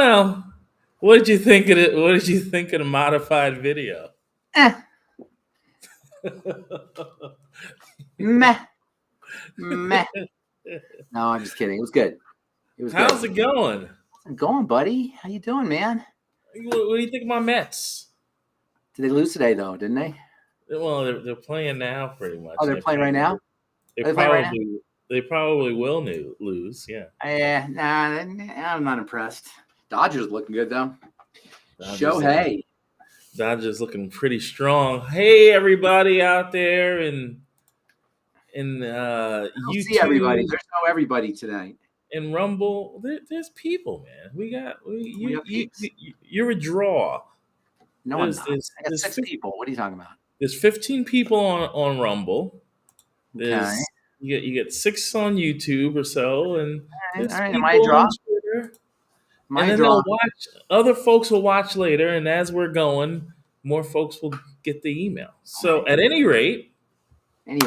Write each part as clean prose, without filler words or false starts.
Well, what did you think of it? What did you think of the modified video? Eh, meh, meh. No, I'm just kidding. It was good. It was How's good. it going? How's it going, buddy? How you doing, man? What do you think of my Mets? Did they lose today, though? Didn't they? Well, they're playing now, pretty much. Oh, they're playing right now. They Are they playing right now? probably will lose. Yeah. Yeah, nah, I'm not impressed. Dodgers looking good though. Dodgers, Shohei. Dodgers looking pretty strong. Hey, everybody out there in I don't see everybody. YouTube There's no everybody tonight. and Rumble. There's people, man. We got peeps. You're a draw. No, I'm not. I got 6 people. What are you talking about? There's 15 people on Rumble. Okay. You get 6 on YouTube or so, and All right. people Am I a draw? on Twitter. Am I And a then draw? they'll watch. Other folks will watch later, and as we're going, more folks will get the email. So, at any rate, Let's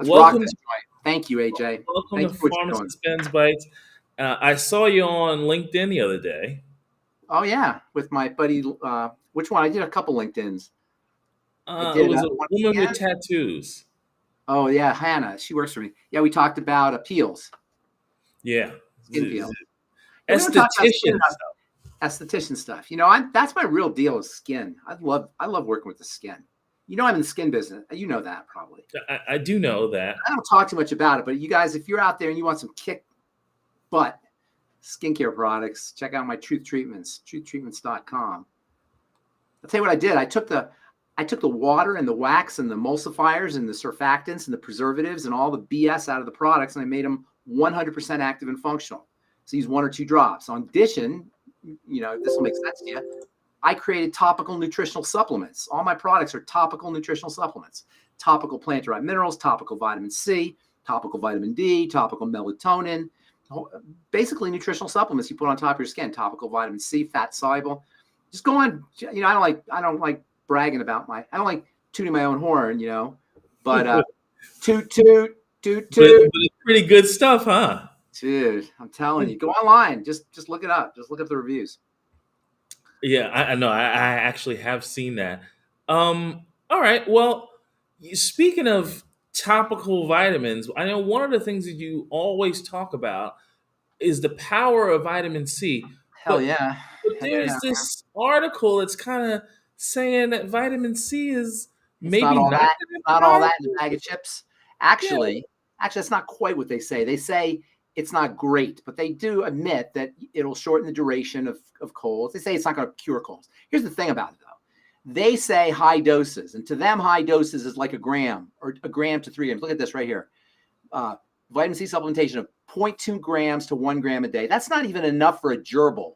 welcome rock this joint. Thank you, AJ. welcome Thank to you for what you're doing. Pharmacist Ben's Bites. I saw you on LinkedIn the other day. Oh yeah, with my buddy. Which one? I did a couple LinkedIns. It was a woman with tattoos. Oh yeah, Hannah. She works for me. Yeah, we talked about appeals. Yeah. Skin peels. Esthetician stuff. You know, that's my real deal is skin. I love working with the skin. You know, I'm in the skin business. You know that probably. I do know that. I don't talk too much about it, but you guys, if you're out there and you want some kick butt skincare products, check out my Truth Treatments, truthtreatments.com. I'll tell you what I did. I took the water and the wax and the emulsifiers and the surfactants and the preservatives and all the BS out of the products, and I made them 100% active and functional. So use 1 or 2 drops. In addition, you know, this will make sense to you. I created topical nutritional supplements. All my products are topical nutritional supplements. Topical plant-derived minerals, topical vitamin C, topical vitamin D, topical melatonin. Basically nutritional supplements you put on top of your skin. Topical vitamin C, fat soluble. Just go on. You know, I don't like bragging about I don't like tooting my own horn, you know. But toot. But it's pretty good stuff, huh? Dude, I'm telling you, go online. Just look it up. Just look up the reviews. Yeah, I know. I actually have seen that. All right. Well, speaking of topical vitamins, I know one of the things that you always talk about is the power of vitamin C. Hell yeah. But there's this article that's kind of saying that vitamin C is maybe not all that in a bag of chips. Actually, that's not quite what they say. They say it's not great, but they do admit that it'll shorten the duration of colds. They say it's not going to cure colds. Here's the thing about it, though. They say high doses, and to them, high doses is like a gram or a gram to 3 grams. Look at this right here. Vitamin C supplementation of 0.2 grams to 1 gram a day. That's not even enough for a gerbil.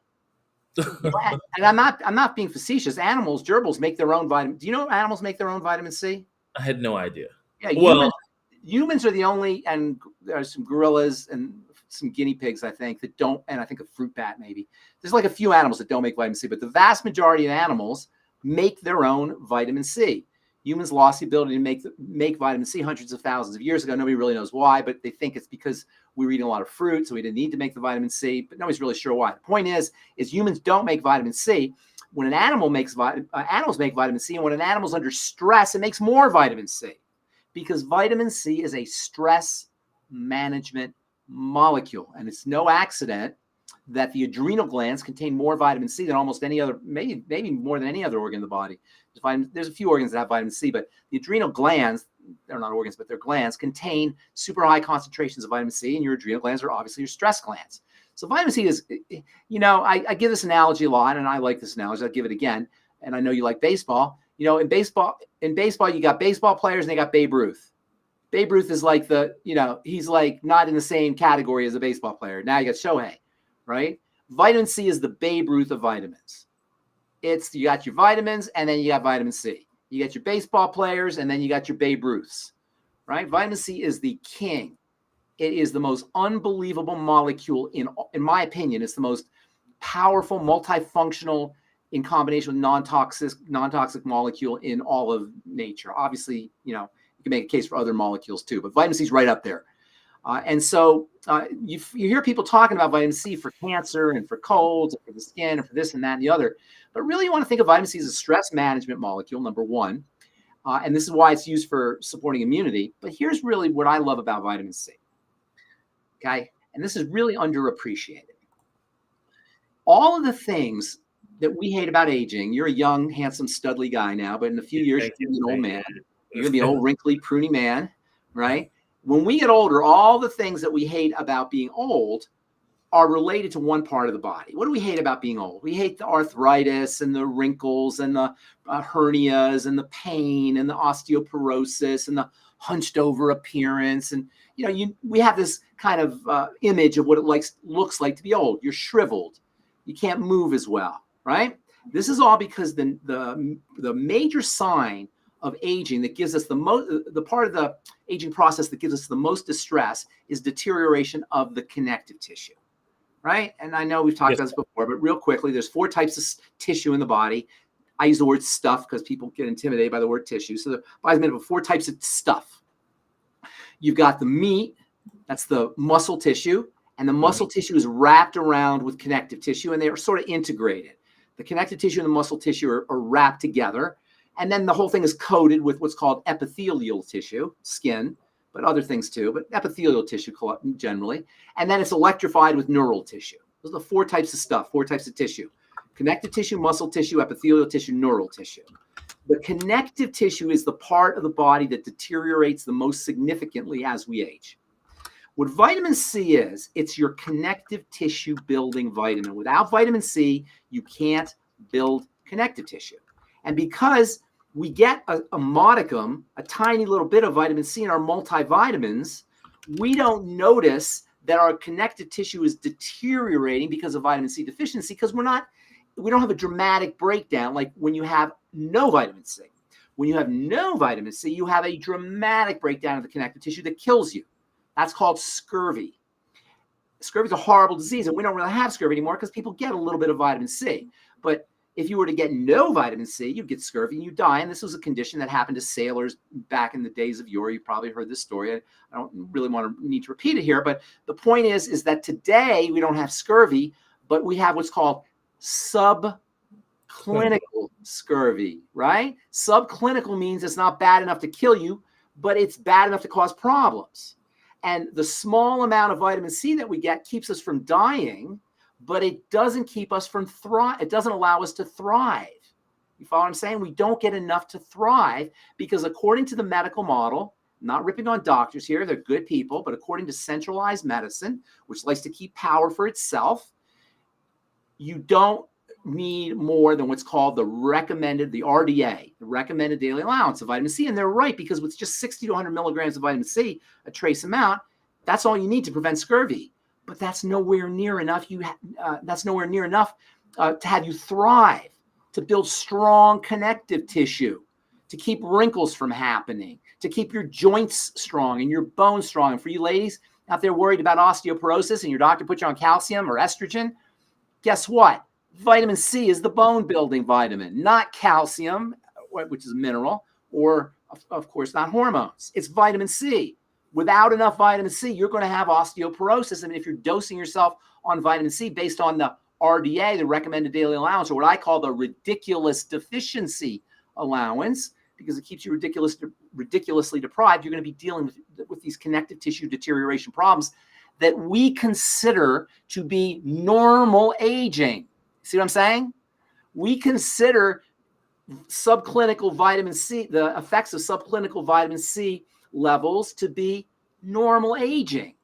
And I'm not being facetious. Gerbils make their own vitamin. Do you know animals make their own vitamin C? I had no idea. Yeah, humans are the only, and there are some gorillas and some guinea pigs, I think, that don't, and I think a fruit bat maybe. There's like a few animals that don't make vitamin C, but the vast majority of animals make their own vitamin C. Humans lost the ability to make vitamin C hundreds of thousands of years ago. Nobody really knows why, but they think it's because we were eating a lot of fruit, so we didn't need to make the vitamin C, but nobody's really sure why. The point is humans don't make vitamin C. When an animal animals make vitamin C, and when an animal's under stress, it makes more vitamin C, because vitamin C is a stress management molecule, and it's no accident that the adrenal glands contain more vitamin C than almost any other, maybe more than any other organ in the body. There's a few organs that have vitamin C, but the adrenal glands, they're not organs, but they're glands, contain super high concentrations of vitamin C, and your adrenal glands are obviously your stress glands. So vitamin C is, you know, I give this analogy a lot, and I like this analogy. I'll give it again, and I know you like baseball. You know, in baseball, you got baseball players and they got Babe Ruth. Babe Ruth is like he's like not in the same category as a baseball player. Now you got Shohei, right? Vitamin C is the Babe Ruth of vitamins. You got your vitamins and then you got vitamin C. You got your baseball players and then you got your Babe Ruths, right? Vitamin C is the king. It is the most unbelievable molecule in my opinion. It's the most powerful, multifunctional, in combination with non-toxic molecule in all of nature. Obviously, you know, you can make a case for other molecules too, but vitamin C is right up there. And so you hear people talking about vitamin C for cancer and for colds and for the skin and for this and that and the other. But really, you want to think of vitamin C as a stress management molecule, number one. And this is why it's used for supporting immunity. But here's really what I love about vitamin C. Okay. And this is really underappreciated. All of the things that we hate about aging, you're a young, handsome, studly guy now, but in a few years, you're going to be an old man. You're going to be an old, wrinkly, pruny man, right? When we get older, all the things that we hate about being old are related to one part of the body. What do we hate about being old? We hate the arthritis and the wrinkles and the hernias and the pain and the osteoporosis and the hunched over appearance. And, we have this kind of image of what it looks like to be old. You're shriveled. You can't move as well, right? This is all because the major sign of aging that gives us the part of the aging process that gives us the most distress is deterioration of the connective tissue, right? And I know we've talked about this before, but real quickly, there's 4 types of tissue in the body. I use the word stuff because people get intimidated by the word tissue. So the body's made up of 4 types of stuff. You've got the meat, that's the muscle tissue, and the muscle tissue is wrapped around with connective tissue, and they are sort of integrated. The connective tissue and the muscle tissue are wrapped together. And then the whole thing is coated with what's called epithelial tissue, skin, but other things too, but epithelial tissue generally. And then it's electrified with neural tissue. Those are the 4 types of stuff, 4 types of tissue. Connective tissue, muscle tissue, epithelial tissue, neural tissue. The connective tissue is the part of the body that deteriorates the most significantly as we age. What vitamin C is, it's your connective tissue building vitamin. Without vitamin C, you can't build connective tissue. And because we get a modicum, a tiny little bit of vitamin C in our multivitamins, we don't notice that our connective tissue is deteriorating because of vitamin C deficiency, because we don't have a dramatic breakdown like when you have no vitamin C. When you have no vitamin C, you have a dramatic breakdown of the connective tissue that kills you. That's called scurvy. Scurvy is a horrible disease, and we don't really have scurvy anymore because people get a little bit of vitamin C. But if you were to get no vitamin C, you'd get scurvy and you die. And this was a condition that happened to sailors back in the days of yore. You've probably heard this story. I don't really need to repeat it here. But the point is that today we don't have scurvy, but we have what's called subclinical scurvy, right? Subclinical means it's not bad enough to kill you, but it's bad enough to cause problems. And the small amount of vitamin C that we get keeps us from dying, but it doesn't keep us from it doesn't allow us to thrive. You follow what I'm saying? We don't get enough to thrive because according to the medical model, not ripping on doctors here, they're good people, but according to centralized medicine, which likes to keep power for itself, you don't need more than what's called the RDA, the recommended daily allowance of vitamin C. And they're right, because with just 60 to 100 milligrams of vitamin C, a trace amount, that's all you need to prevent scurvy. But that's nowhere near enough. That's nowhere near enough to have you thrive, to build strong connective tissue, to keep wrinkles from happening, to keep your joints strong and your bones strong. And for you ladies out there worried about osteoporosis and your doctor put you on calcium or estrogen, guess what? Vitamin C is the bone building vitamin, not calcium, which is a mineral, or of course not hormones. It's vitamin C. Without enough vitamin C, you're going to have osteoporosis. I mean, if you're dosing yourself on vitamin C based on the RDA, the recommended daily allowance, or what I call the ridiculous deficiency allowance, because it keeps you ridiculously deprived, you're going to be dealing with these connective tissue deterioration problems that we consider to be normal aging. See what I'm saying? We consider subclinical vitamin C, the effects of subclinical vitamin C levels to be normal aging.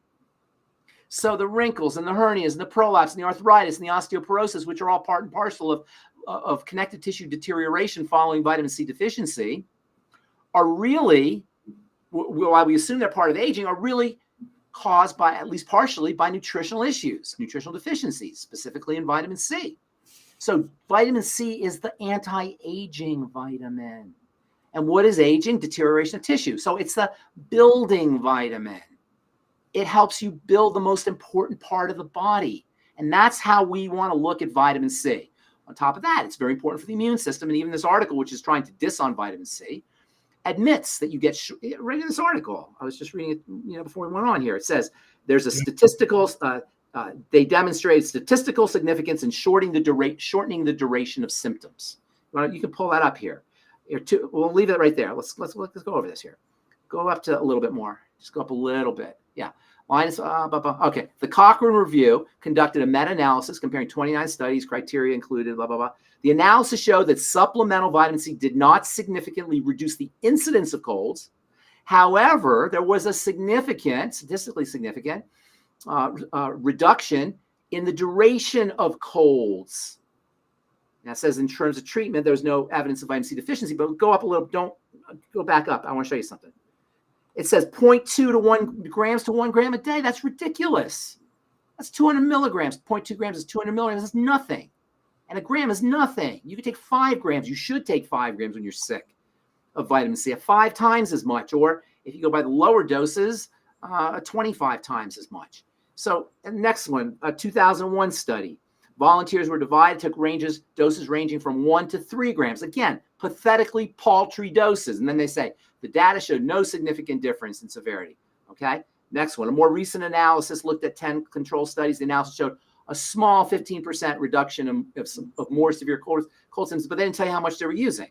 So the wrinkles and the hernias and the prolapse and the arthritis and the osteoporosis, which are all part and parcel of connective tissue deterioration following vitamin C deficiency, are really, while we assume they're part of aging, are really caused by, at least partially, by nutritional issues, nutritional deficiencies, specifically in vitamin C. So vitamin C is the anti-aging vitamin. And what is aging? Deterioration of tissue. So it's the building vitamin. It helps you build the most important part of the body. And that's how we want to look at vitamin C. On top of that, it's very important for the immune system. And even this article, which is trying to diss on vitamin C, admits that you get right in this article. I was just reading it, before we went on here. It says there's a statistical. They demonstrate statistical significance in shortening the duration of symptoms. You can pull that up here. We'll leave it right there. Let's go over this here. Go up to a little bit more. Just go up a little bit. Yeah. Okay. The Cochrane Review conducted a meta-analysis comparing 29 studies, criteria included, blah, blah, blah. The analysis showed that supplemental vitamin C did not significantly reduce the incidence of colds. However, there was a statistically significant reduction in the duration of colds. Now, it says in terms of treatment, there was no evidence of vitamin C deficiency, but go up a little. Don't go back up. I want to show you something. It says 0.2 to 1 grams to 1 gram a day. That's ridiculous. That's 200 milligrams. 0.2 grams is 200 milligrams. That's nothing. And a gram is nothing. You can take 5 grams. You should take 5 grams when you're sick of vitamin C, 5 times as much. Or if you go by the lower doses, 25 times as much. So the next one, a 2001 study. Volunteers were divided, took doses ranging from 1 to 3 grams. Again, pathetically paltry doses. And then they say the data showed no significant difference in severity. Okay. Next one, a more recent analysis looked at 10 control studies. The analysis showed a small 15% reduction of more severe cold symptoms, but they didn't tell you how much they were using.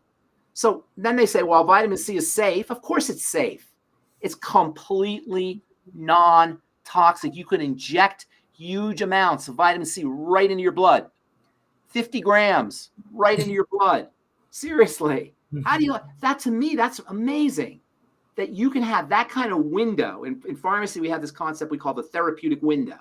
So then they say, well, vitamin C is safe. Of course it's safe. It's completely non-toxic. You can inject huge amounts of vitamin C right into your blood. 50 grams right into your blood. Seriously. How do you that? To me, that's amazing that you can have that kind of window. In pharmacy, we have this concept we call the therapeutic window.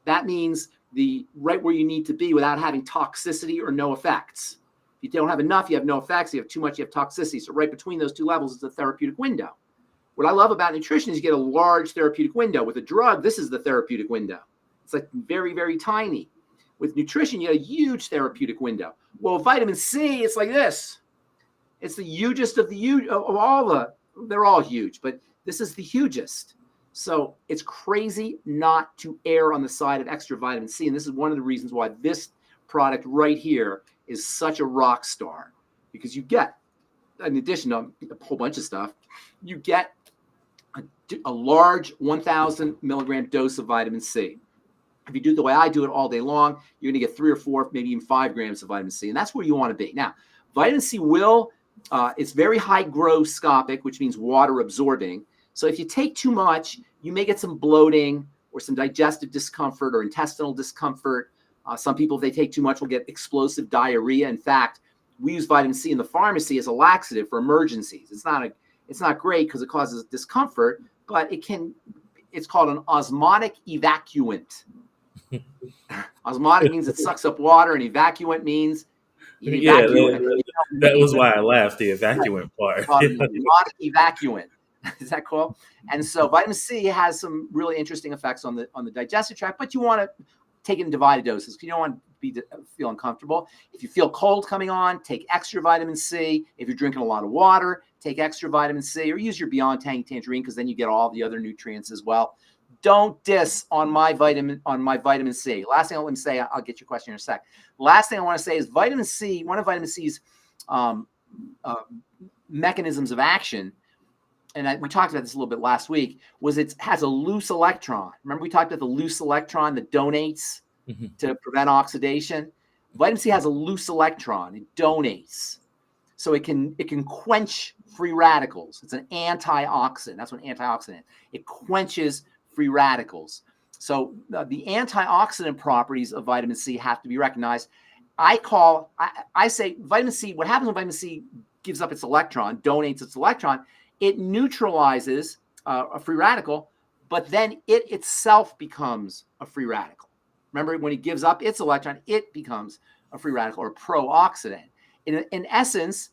That means the right where you need to be without having toxicity or no effects. If you don't have enough, you have no effects. If you have too much, you have toxicity. So right between those two levels is the therapeutic window. What I love about nutrition is you get a large therapeutic window. With a drug, this is the therapeutic window. It's like very, very tiny. With nutrition, you get a huge therapeutic window. Well, vitamin C, it's like this. It's the hugest of all they're all huge, but this is the hugest. So it's crazy not to err on the side of extra vitamin C. And this is one of the reasons why this product right here is such a rock star, because you get, in addition to a whole bunch of stuff, you get a large 1,000 milligram dose of vitamin C. If you do it the way I do it all day long, you're going to get 3 or 4, maybe even 5 grams of vitamin C. And that's where you want to be. Now, vitamin C it's very hygroscopic, which means water absorbing. So if you take too much, you may get some bloating or some digestive discomfort or intestinal discomfort. Some people, if they take too much, will get explosive diarrhea. In fact, we use vitamin C in the pharmacy as a laxative for emergencies. It's not great because it causes discomfort, but it's called an osmotic evacuant. Osmotic means it sucks up water, and evacuant means that was why I laughed, the evacuant part. Osmotic evacuant. Is that cool? And so vitamin C has some really interesting effects on the digestive tract, but you want to take it in divided doses because you don't want to feel uncomfortable. If you feel cold coming on, take extra vitamin C. If you're drinking a lot of water, take extra vitamin C, or use your Beyond Tangerine because then you get all the other nutrients as well. Don't diss on my vitamin C. Last thing let me say, I'll get your question in a sec. Last thing I want to say is vitamin C, one of vitamin C's mechanisms of action, and we talked about this a little bit last week, was it has a loose electron. Remember we talked about the loose electron that donates to prevent oxidation? Vitamin C has a loose electron. It donates. So it can quench free radicals. It's an antioxidant. That's what an antioxidant is. It quenches free radicals. So the antioxidant properties of vitamin C have to be recognized. I say vitamin C, what happens when vitamin C gives up its electron, donates its electron, it neutralizes a free radical, but then it itself becomes a free radical. Remember, when it gives up its electron, it becomes a free radical or a pro-oxidant. In essence,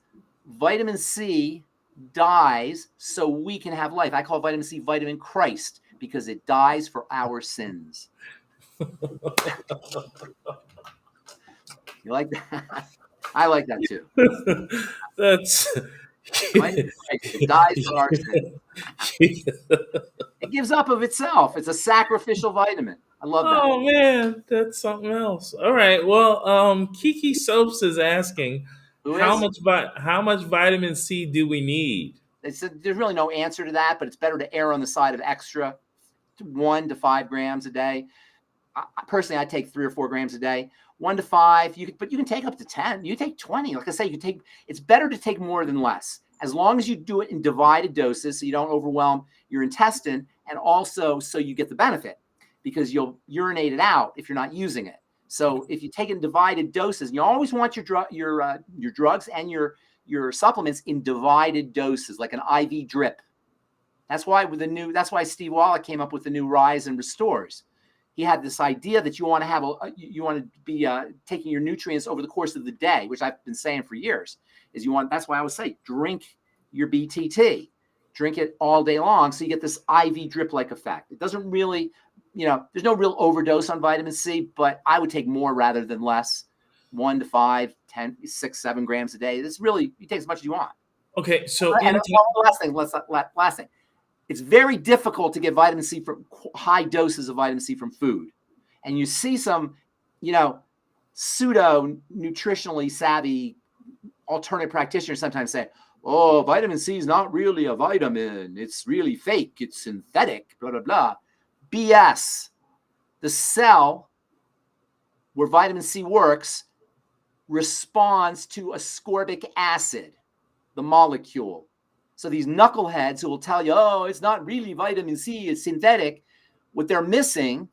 vitamin C dies so we can have life. I call vitamin C vitamin Christ because it dies for our sins. You like that? I like that too. That's vitamin Christ, it dies for our sins. It gives up of itself. It's a sacrificial vitamin. I love that. Oh man, that's something else. All right. Well, Kiki Soaps is asking how much vitamin C do we need? There's really no answer to that, but it's better to err on the side of extra 1 to 5 grams a day. Personally, I take 3 or 4 grams a day. 1 to 5, but you can take up to 10. You take 20. Like I say, it's better to take more than less, as long as you do it in divided doses so you don't overwhelm your intestine, and also so you get the benefit, because you'll urinate it out if you're not using it. So if you take in divided doses, you always want your drugs and your supplements in divided doses, like an IV drip. That's why Steve Wallach came up with the new Rise and Restores. He had this idea that you want to be taking your nutrients over the course of the day, which I've been saying for years. That's why I would say drink your BTT, drink it all day long, so you get this IV drip-like effect. It doesn't really, there's no real overdose on vitamin C, but I would take more rather than less. 1 to 5, 10, 6, 7 grams a day. You take as much as you want. Okay, so last thing. It's very difficult to get vitamin C from high doses of vitamin C from food. And you see some, pseudo nutritionally savvy alternate practitioners sometimes say, oh, vitamin C is not really a vitamin. It's really fake. It's synthetic, blah, blah, blah. BS. The cell where vitamin C works responds to ascorbic acid, the molecule. So these knuckleheads who will tell you, oh, it's not really vitamin C, it's synthetic. What they're missing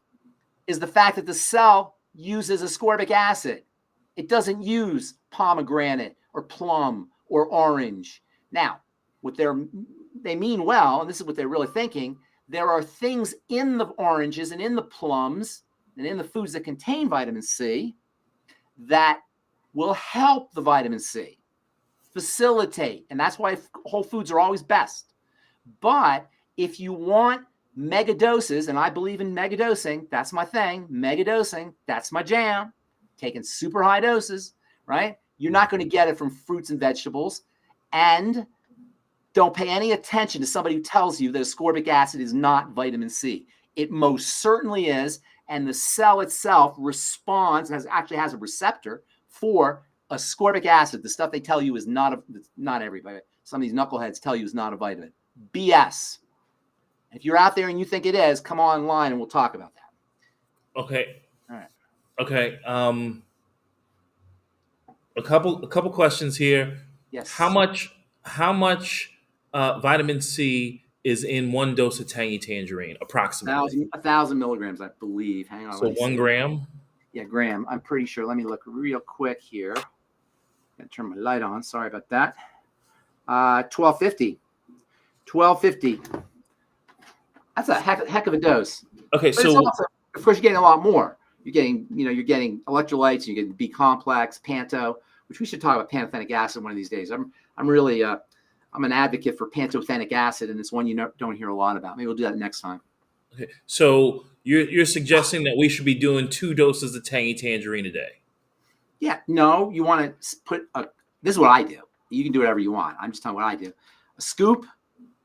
is the fact that the cell uses ascorbic acid. It doesn't use pomegranate or plum or orange. Now, they mean well, and this is what they're really thinking. There are things in the oranges and in the plums and in the foods that contain vitamin C that will help the vitamin C facilitate. And that's why whole foods are always best. But if you want mega doses, and I believe in mega dosing, that's my thing. Mega dosing, that's my jam. Taking super high doses, right? You're not going to get it from fruits and vegetables. And don't pay any attention to somebody who tells you that ascorbic acid is not vitamin C. It most certainly is. And the cell itself responds, actually has a receptor for ascorbic acid, the stuff they tell you is not everybody. Some of these knuckleheads tell you is not a vitamin. BS. If you're out there and you think it is, come online and we'll talk about that. Okay. All right. Okay. A couple questions here. Yes. How much vitamin C is in one dose of tangy tangerine, approximately? 1,000 milligrams, I believe. Hang on. So 1 gram? Yeah, gram. I'm pretty sure. Let me look real quick here. Gotta turn my light on. Sorry about that. 1250. 1250. That's a heck of a dose. Okay, but so also, of course, you're getting a lot more. You're getting electrolytes. You're getting B complex, panto, which we should talk about pantothenic acid one of these days. I'm really I'm an advocate for pantothenic acid, and it's one you don't hear a lot about. Maybe we'll do that next time. Okay, so you're suggesting that we should be doing 2 doses of tangy tangerine a day? Yeah, no, you want to put this is what I do. You can do whatever you want. I'm just telling you what I do. A scoop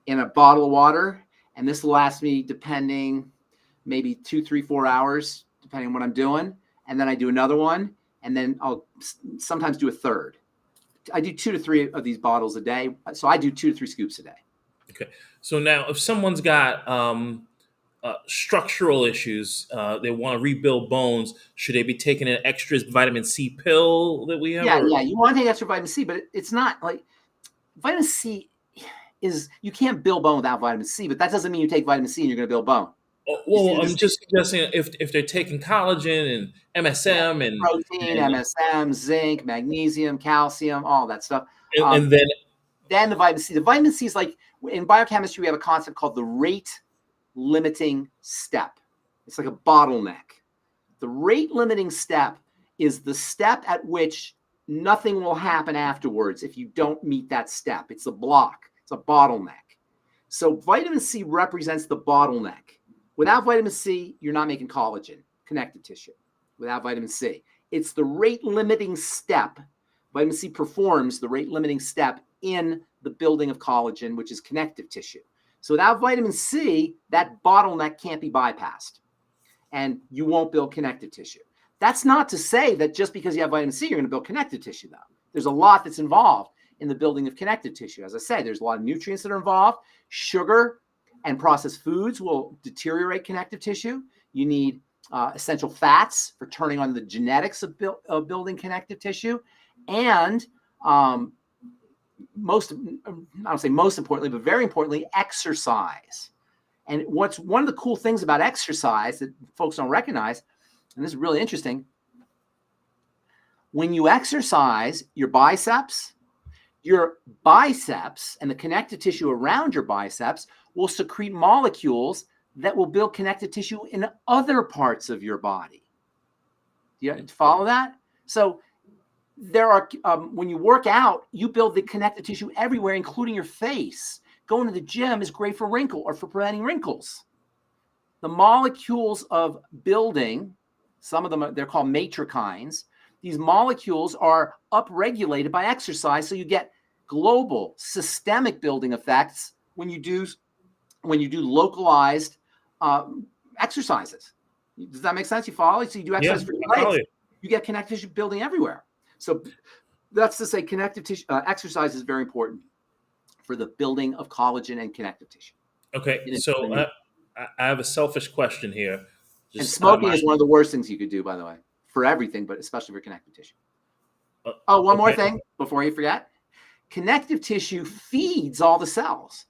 in a bottle of water, and this will last me depending maybe 2, 3, 4 hours, depending on what I'm doing. And then I do another one, and then I'll sometimes do a third. I do 2 to 3 of these bottles a day. So I do 2 to 3 scoops a day. Okay. So now if someone's got structural issues, they want to rebuild bones, should they be taking an extra vitamin C pill that we have? Yeah. You want to take extra vitamin C, but it's not like vitamin C you can't build bone without vitamin C, but that doesn't mean you take vitamin C and you're going to build bone. Well, I'm just suggesting if they're taking collagen and MSM and protein, MSM, zinc, magnesium, calcium, all that stuff. And then the vitamin C. The vitamin C is like, in biochemistry, we have a concept called the rate limiting step. It's like a bottleneck. The rate limiting step is the step at which nothing will happen afterwards if you don't meet that step. It's a block. It's a bottleneck. So vitamin C represents the bottleneck. Without vitamin C, you're not making collagen, connective tissue. Without vitamin C, it's the rate limiting step. Vitamin C performs the rate limiting step in the building of collagen, which is connective tissue. So without vitamin C, that bottleneck can't be bypassed, and you won't build connective tissue. That's not to say that just because you have vitamin C, you're going to build connective tissue, though. There's a lot that's involved in the building of connective tissue. As I say, there's a lot of nutrients that are involved. Sugar and processed foods will deteriorate connective tissue. You need essential fats for turning on the genetics of building connective tissue. And I don't say most importantly, but very importantly, exercise. And what's one of the cool things about exercise that folks don't recognize, and this is really interesting, when you exercise your biceps and the connective tissue around your biceps will secrete molecules that will build connective tissue in other parts of your body. Do you follow that? So there are, when you work out, you build the connective tissue everywhere, including your face. Going to the gym is great for preventing wrinkles. The molecules of building, some of them, they're called matrikines. These molecules are upregulated by exercise, so you get global systemic building effects when you do localized exercises. Does that make sense? You follow? So you do exercise for your legs, you get connective tissue building everywhere. So that's to say connective tissue exercise is very important for the building of collagen and connective tissue. Okay, so I have a selfish question here. And smoking is one of the worst things you could do, by the way, for everything, but especially for connective tissue. One more thing before you forget. Connective tissue feeds all the cells.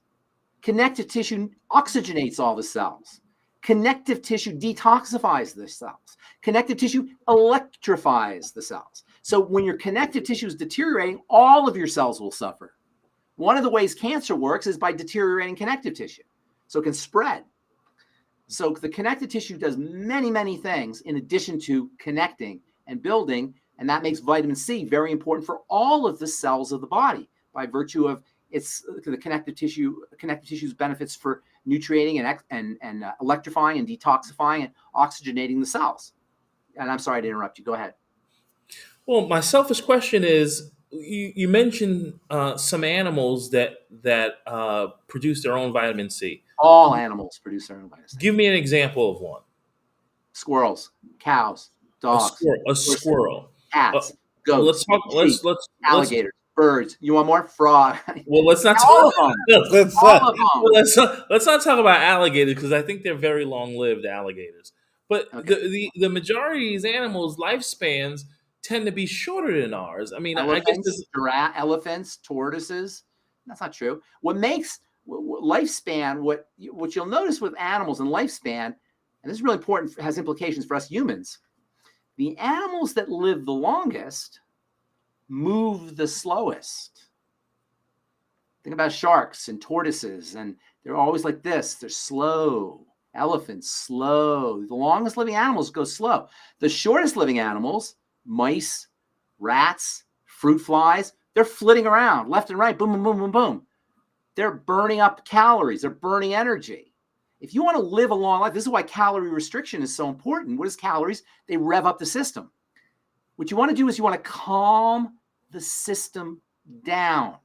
Connective tissue oxygenates all the cells. Connective tissue detoxifies the cells. Connective tissue electrifies the cells. So when your connective tissue is deteriorating, all of your cells will suffer. One of the ways cancer works is by deteriorating connective tissue, so it can spread. So the connective tissue does many, many things in addition to connecting and building, and that makes vitamin C very important for all of the cells of the body by virtue of the connective tissue's benefits for nutriating and electrifying and detoxifying and oxygenating the cells. And I'm sorry to interrupt you. Go ahead. Well, my selfish question is, you mentioned some animals that produce their own vitamin C. All animals produce their own vitamin C. Give me an example of one. Squirrels, cows, dogs, a squirrel, cats, goats, alligators, birds. You want more? Frog. Well, let's not talk. Let's not talk about alligators because I think they're very long-lived alligators. But the majority of these animals' lifespans tend to be shorter than ours. I mean, elephants, tortoises. That's not true. What makes lifespan, what you'll notice with animals and lifespan, and this is really important, has implications for us humans. The animals that live the longest move the slowest. Think about sharks and tortoises, and they're always like this. They're slow. Elephants, slow. The longest living animals go slow. The shortest living animals, mice, rats, fruit flies, they're flitting around left and right, boom, boom, boom, boom, boom. They're burning up calories. They're burning energy. If you want to live a long life, this is why calorie restriction is so important. What is calories? They rev up the system. What you want to do is you want to calm the system down.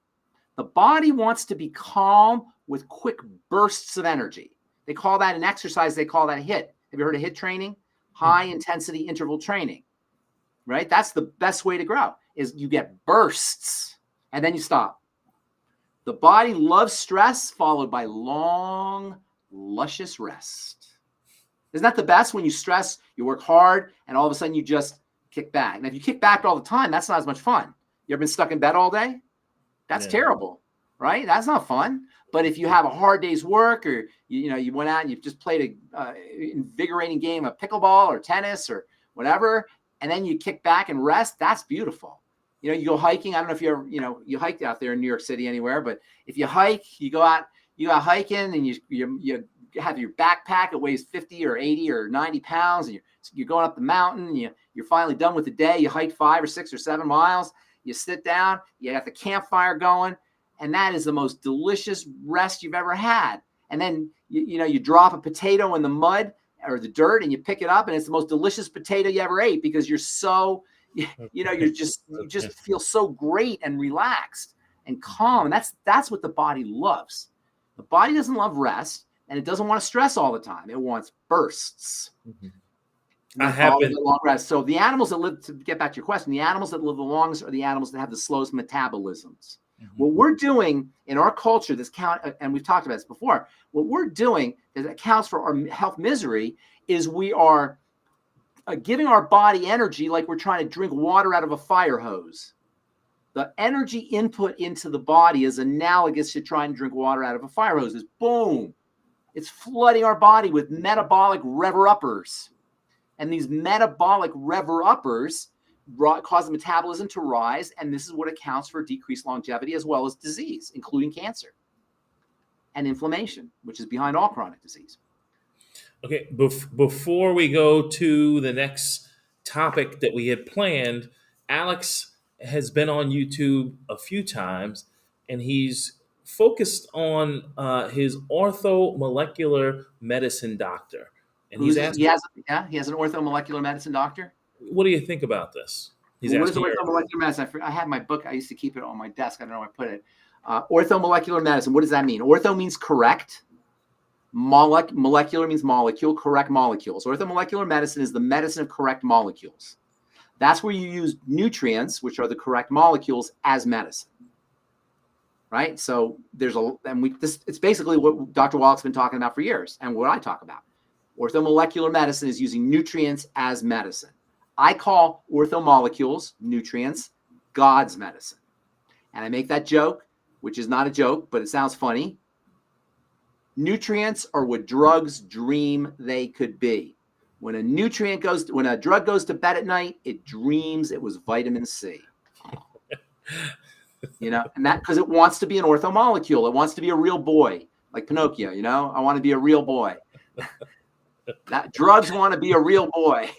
The body wants to be calm with quick bursts of energy. They call that in exercise, they call that HIIT. Have you heard of HIIT training? High intensity interval training, right? That's the best way to grow, is you get bursts and then you stop. The body loves stress followed by long, luscious rest. Isn't that the best? When you stress, you work hard, and all of a sudden you just kick back. And if you kick back all the time, that's not as much fun. You ever been stuck in bed all day? That's terrible, right? That's not fun. But if you have a hard day's work, or you went out and you just played a invigorating game of pickleball or tennis or whatever, and then you kick back and rest, that's beautiful. You go hiking. I don't know if you ever, you hiked out there in New York City anywhere, but if you hike, you go hiking and you have your backpack. It weighs 50 or 80 or 90 pounds, and you're going up the mountain. You're finally done with the day. You hike 5 or 6 or 7 miles. You sit down. You got the campfire going, and that is the most delicious rest you've ever had. And then you drop a potato in the mud or the dirt, and you pick it up, and it's the most delicious potato you ever ate because you're so. You just feel so great and relaxed and calm. And that's what the body loves. The body doesn't love rest, and it doesn't want to stress all the time. It wants bursts. Mm-hmm. Long rest. So the animals that live, to get back to your question, the animals that live the longest are the animals that have the slowest metabolisms. Mhm. What we're doing in our culture, and we've talked about this before, what we're doing that accounts for our health misery is we are giving our body energy like we're trying to drink water out of a fire hose. The energy input into the body is analogous to trying to drink water out of a fire hose. It's boom. It's flooding our body with metabolic rever-uppers. And these metabolic rever-uppers cause the metabolism to rise, and this is what accounts for decreased longevity as well as disease, including cancer and inflammation, which is behind all chronic disease. Okay, before we go to the next topic that we had planned, Alex has been on YouTube a few times, and he's focused on his orthomolecular medicine doctor. And he's He asking, has an orthomolecular medicine doctor. what do you think about this? He's Well, what is asking your orthomolecular medicine? I had my book. I used to keep it on my desk. I don't know where I put it. Orthomolecular medicine. What does that mean? Ortho means correct. Molecular means molecule, correct molecules. Orthomolecular medicine is the medicine of correct molecules. That's where you use nutrients, which are the correct molecules, as medicine. Right? So it's basically what Dr. Wallach's been talking about for years and what I talk about. Orthomolecular medicine is using nutrients as medicine. I call orthomolecules, nutrients, God's medicine. And I make that joke, which is not a joke, but it sounds funny. Nutrients are what drugs dream they could be. When a drug goes to bed at night, it dreams it was vitamin C. And that because it wants to be an orthomolecule. It wants to be a real boy, like Pinocchio, I want to be a real boy. That drugs want to be a real boy.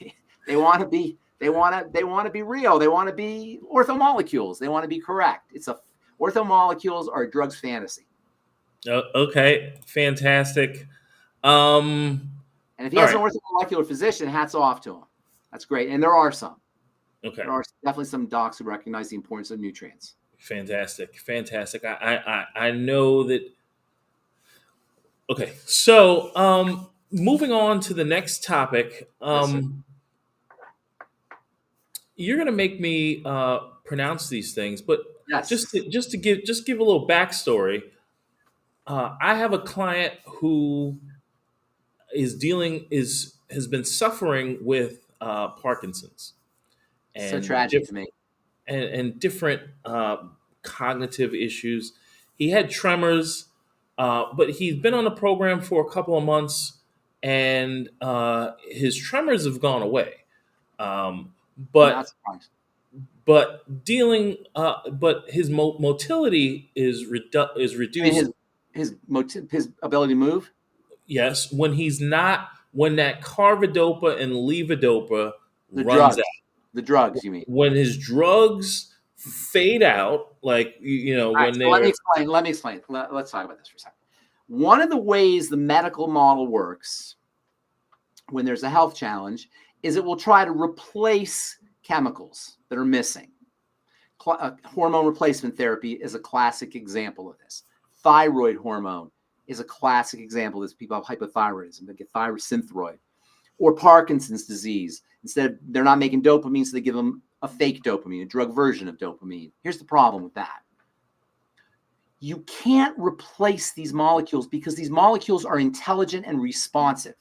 They want to be real. They want to be orthomolecules. They want to be correct. Orthomolecules are a drug's fantasy. Okay, fantastic. And if he has All an orthomolecular physician, hats off to him. That's great. And there are some. Okay. There are definitely some docs who recognize the importance of nutrients. Fantastic. I know that. Okay, so moving on to the next topic. You're going to make me pronounce these things, but Yes. just to give a little backstory. I have a client who has been suffering with Parkinson's, So and tragic to me. and different cognitive issues. He had tremors, but he's been on the program for a couple of months, and his tremors have gone away. But his motility is reduced. His ability to move. Yes, when that carbidopa and levodopa runs out. The drugs, you mean? When his drugs fade out, like when let me explain. Let's talk about this for a second. One of the ways the medical model works when there's a health challenge is it will try to replace chemicals that are missing. Hormone replacement therapy is a classic example of this. Thyroid hormone is a classic example of this. People have hypothyroidism, they get synthroid. Or Parkinson's disease. Instead, they're not making dopamine, so they give them a fake dopamine, a drug version of dopamine. Here's the problem with that. You can't replace these molecules because these molecules are intelligent and responsive.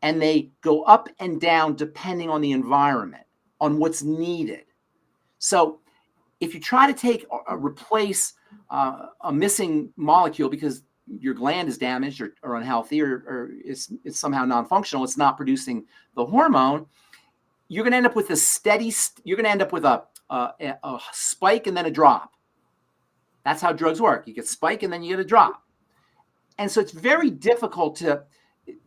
And they go up and down depending on the environment, on what's needed. So if you try to replace a missing molecule because your gland is damaged or unhealthy or it's somehow non-functional, it's not producing the hormone, you're going to end up with a spike and then a drop. That's how drugs work. You get spike and then you get a drop. And so it's very difficult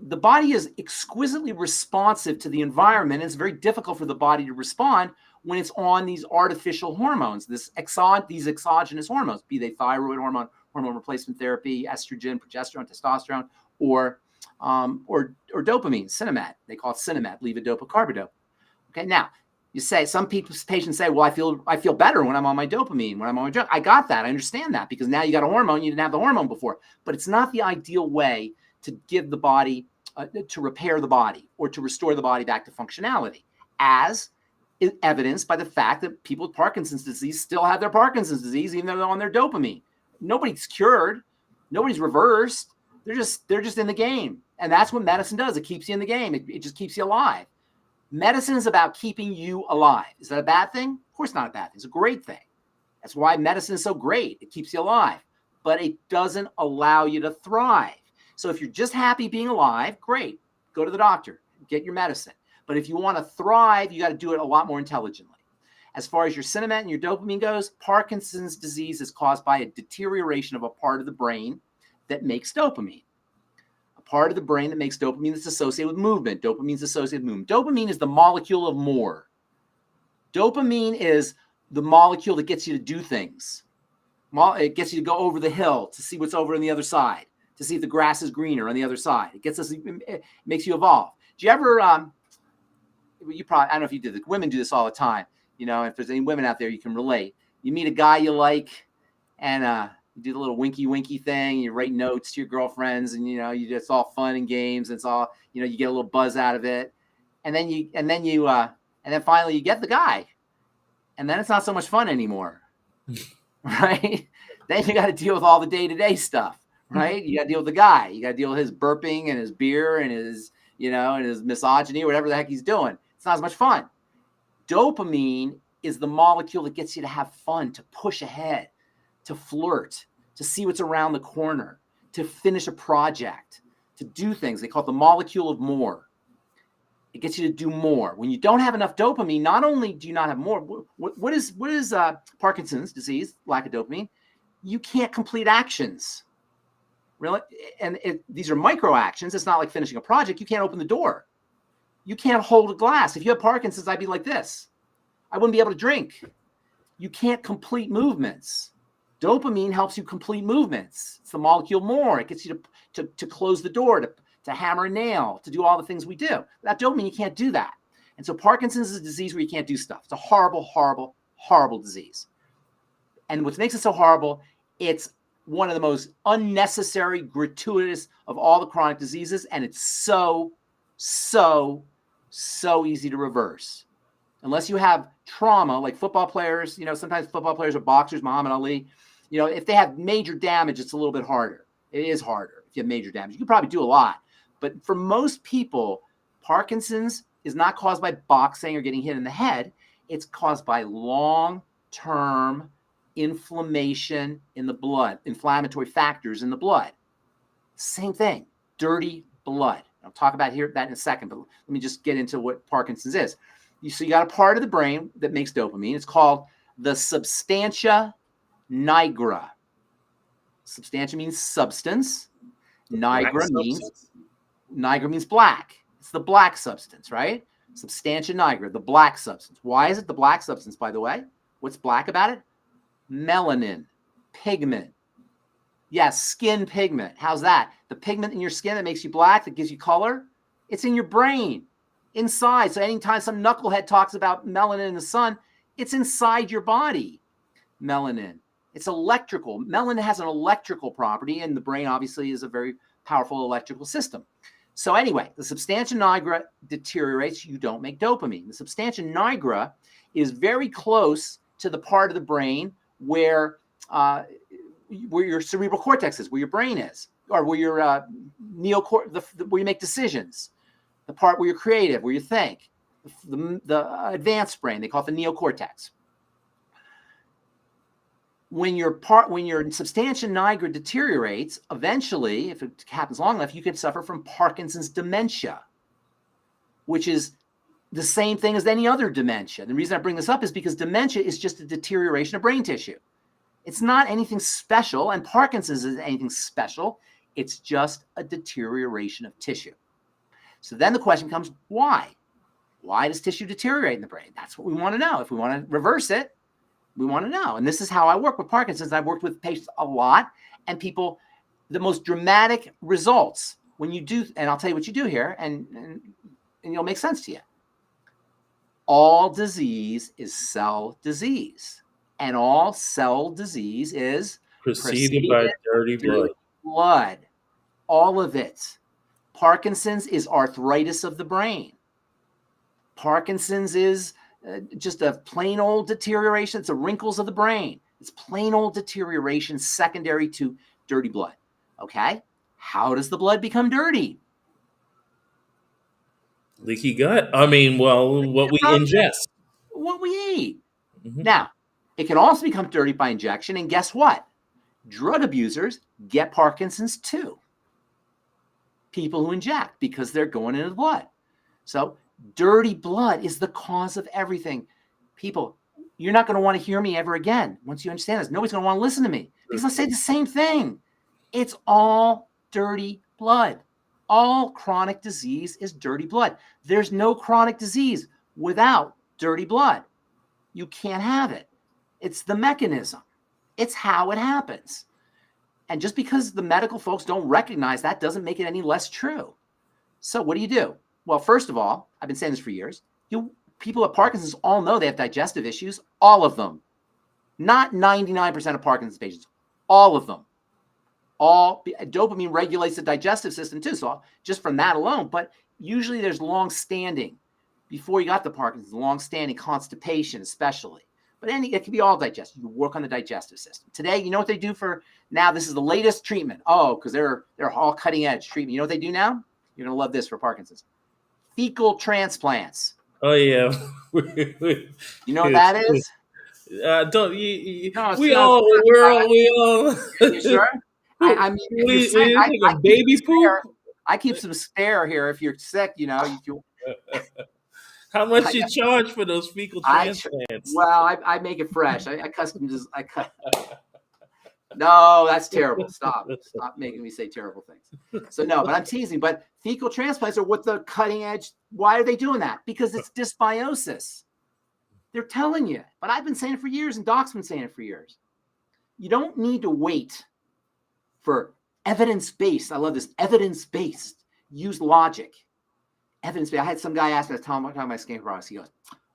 the body is exquisitely responsive to the environment. And it's very difficult for the body to respond when it's on these artificial hormones, these exogenous hormones, be they thyroid hormone replacement therapy, estrogen, progesterone, testosterone, or dopamine, Cinemat. They call it Cinemat, levodopa, carbidopa. Okay, now some patients say, well, I feel better when I'm on my dopamine, when I'm on my drug. I got that. I understand that because now you got a hormone. You didn't have the hormone before. But it's not the ideal way to give the body, to repair the body or to restore the body back to functionality. As is evidenced by the fact that people with Parkinson's disease still have their Parkinson's disease, even though they're on their dopamine. Nobody's cured. Nobody's reversed. They're just in the game. And that's what medicine does. It keeps you in the game. It just keeps you alive. Medicine is about keeping you alive. Is that a bad thing? Of course not a bad thing. It's a great thing. That's why medicine is so great. It keeps you alive, but it doesn't allow you to thrive. So if you're just happy being alive, great. Go to the doctor, get your medicine. But if you want to thrive, you got to do it a lot more intelligently. As far as your cinnamon and your dopamine goes, Parkinson's disease is caused by a deterioration of a part of the brain that makes dopamine. A part of the brain that makes dopamine that's associated with movement. Dopamine is associated with movement. Dopamine is the molecule of more. Dopamine is the molecule that gets you to do things. It gets you to go over the hill to see what's over on the other side, to see if the grass is greener on the other side. It makes you evolve. Do you ever, you probably, I don't know if you did this. Women do this all the time. You know, if there's any women out there, you can relate. You meet a guy you like, and you do the little winky thing. You write notes to your girlfriends, and it's all fun and games. And it's all, you get a little buzz out of it, and then finally you get the guy, and then it's not so much fun anymore, right? Then you got to deal with all the day-to-day stuff, right? You got to deal with the guy. You got to deal with his burping and his beer and his, and his misogyny or whatever the heck he's doing. It's not as much fun. Dopamine is the molecule that gets you to have fun, to push ahead, to flirt, to see what's around the corner, to finish a project, to do things. They call it the molecule of more. It gets you to do more. When you don't have enough dopamine, not only do you not have more, what is Parkinson's disease, lack of dopamine? You can't complete actions. Really? And these are micro actions. It's not like finishing a project. You can't open the door. You can't hold a glass. If you have Parkinson's, I'd be like this. I wouldn't be able to drink. You can't complete movements. Dopamine helps you complete movements. It's the molecule more. It gets you to close the door, to hammer a nail, to do all the things we do. Without dopamine, you can't do that. And so Parkinson's is a disease where you can't do stuff. It's a horrible, horrible, horrible disease. And what makes it so horrible, it's one of the most unnecessary, gratuitous of all the chronic diseases. And it's so easy to reverse. Unless you have trauma, like football players, sometimes football players are boxers, Muhammad Ali, if they have major damage, it's a little bit harder. It is harder if you have major damage. You can probably do a lot. But for most people, Parkinson's is not caused by boxing or getting hit in the head. It's caused by long-term inflammation in the blood, inflammatory factors in the blood. Same thing, dirty blood. I'll talk about that in a second, but let me just get into what Parkinson's is. So you got a part of the brain that makes dopamine. It's called the substantia nigra. Substantia means substance. Nigra means black. It's the black substance, right? Substantia nigra, the black substance. Why is it the black substance, by the way? What's black about it? Melanin, pigment. Yes, skin pigment. How's that? The pigment in your skin that makes you black, that gives you color, it's in your brain, inside. So anytime some knucklehead talks about melanin in the sun, it's inside your body. Melanin. It's electrical. Melanin has an electrical property, and the brain obviously is a very powerful electrical system. So anyway, the substantia nigra deteriorates. You don't make dopamine. The substantia nigra is very close to the part of the brain where your cerebral cortex is, where your brain is, or where your where you make decisions, the part where you're creative, where you think, the advanced brain. They call it the neocortex. When your substantia nigra deteriorates, eventually, if it happens long enough, you can suffer from Parkinson's dementia, which is the same thing as any other dementia. The reason I bring this up is because dementia is just a deterioration of brain tissue. It's not anything special, and Parkinson's isn't anything special. It's just a deterioration of tissue. So then the question becomes, why? Why does tissue deteriorate in the brain? That's what we want to know. If we want to reverse it, we want to know. And this is how I work with Parkinson's. I've worked with patients a lot, and people, the most dramatic results when you do, and I'll tell you what you do here, and it'll make sense to you. All disease is cell disease, and all cell disease is preceded by dirty blood. All of it. Parkinson's is arthritis of the brain. Parkinson's is just a plain old deterioration. It's the wrinkles of the brain. It's plain old deterioration secondary to dirty blood. Okay? How does the blood become dirty? Leaky gut. I mean, well, what we From ingest. what we eat. Hmm. Now, it can also become dirty by injection. And guess what? Drug abusers get Parkinson's too. People who inject because they're going into the blood. So, dirty blood is the cause of everything. People, you're not going to want to hear me ever again once you understand this. Nobody's going to want to listen to me because I say the same thing. It's all dirty blood. All chronic disease is dirty blood. There's no chronic disease without dirty blood. You can't have it. It's the mechanism. It's how it happens. And just because the medical folks don't recognize that doesn't make it any less true. So what do? Well, first of all, I've been saying this for years. People with Parkinson's all know they have digestive issues, all of them. Not 99% of Parkinson's patients, all of them. Dopamine regulates the digestive system too, so just from that alone. But usually there's long-standing, before you got the Parkinson's, long-standing constipation especially. But it can be all digestive. You work on the digestive system. Today, you know what they do for now? This is the latest treatment. Oh, because they're all cutting edge treatment. You know what they do now? You're gonna love this for Parkinson's. Fecal transplants. Oh yeah. You know what that is? Don't No, it's we not. all we all You sure? I mean, if you're sick, we I thinking keep baby some poop. spare. I keep some spare here. If you're sick, How much I, you charge for those fecal I transplants? well, I make it fresh. I custom just I cut. No, that's terrible. Stop making me say terrible things. So no, but I'm teasing. But fecal transplants are what the cutting edge. Why are they doing that? Because it's dysbiosis. They're telling you. But I've been saying it for years, and Doc's been saying it for years. You don't need to wait for evidence-based. I love this. Evidence-based. Use logic. Evidence-based. I had some guy ask me, I was talking about my skin products. He goes,